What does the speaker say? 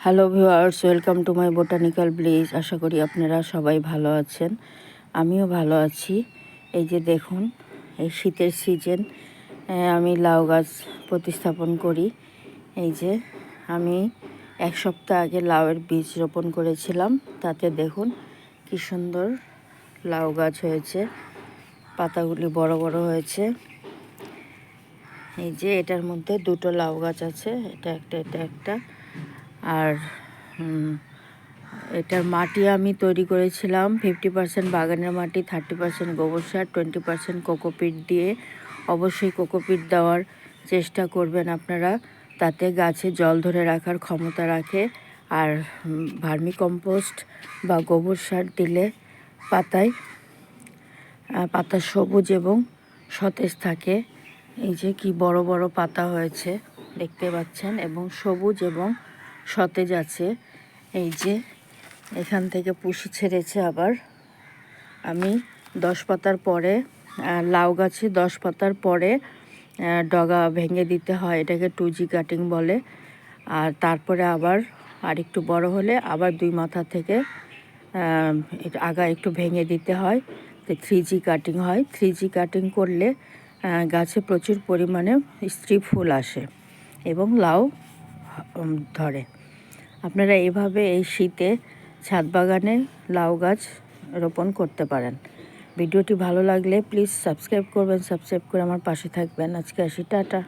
Hello viewers, welcome to my botanical bliss. আশা করি আপনারা সবাই ভালো আছেন, আমিও ভালো আছি। এই যে দেখুন, এই শীতের সিজন আমি লাউ গাছ প্রতিস্থাপন করি। এই যে আমি 1 সপ্তাহ আগে লাউয়ের বীজ রোপণ করেছিলাম, তাতে দেখুন কি সুন্দর লাউ গাছ হয়েছে, পাতাগুলি বড় বড় হয়েছে। এই যে এটার মধ্যে 2টো লাউ গাছ আছে, এটা একটা। আর এটার মাটি আমি তৈরি করেছিলাম 50% বাগানের মাটি, 30% গোবর সার, 20% কোকোপিট দিয়ে। অবশ্যই কোকোপিট দেওয়ার চেষ্টা করবেন আপনারা, তাতে গাছে জল ধরে রাখার ক্ষমতা রাখে। আর ভার্মি কম্পোস্ট বা গোবর সার দিলে পাতা সবুজ এবং সতেজ থাকে। এই যে কি বড় বড় পাতা হয়েছে দেখতে পাচ্ছেন, এবং সবুজ এবং সতেজ আছে। এই যে এখান থেকে পুষি ছেড়েছে আবার। আমি 10 পাতার পরে, লাউ গাছে 10 পাতার পরে ডগা ভেঙে দিতে হয়, এটাকে 2G কাটিং বলে। আর তারপরে আবার আরেকটু বড় হলে আবার 2 মাথা থেকে আগা একটু ভেঙে দিতে হয়, তো 3G কাটিং হয়। 3G কাটিং করলে গাছে প্রচুর পরিমাণে স্ত্রী ফুল আসে এবং লাউ ধরে। আপনারা এভাবে এই শীতে ছাদ বাগানে লাউ গাছ রোপণ করতে পারেন। ভিডিওটি ভালো লাগলে প্লিজ সাবস্ক্রাইব করবেন, সাবস্ক্রাইব করে আমার পাশে থাকবেন। আজকে আসি, টাটা।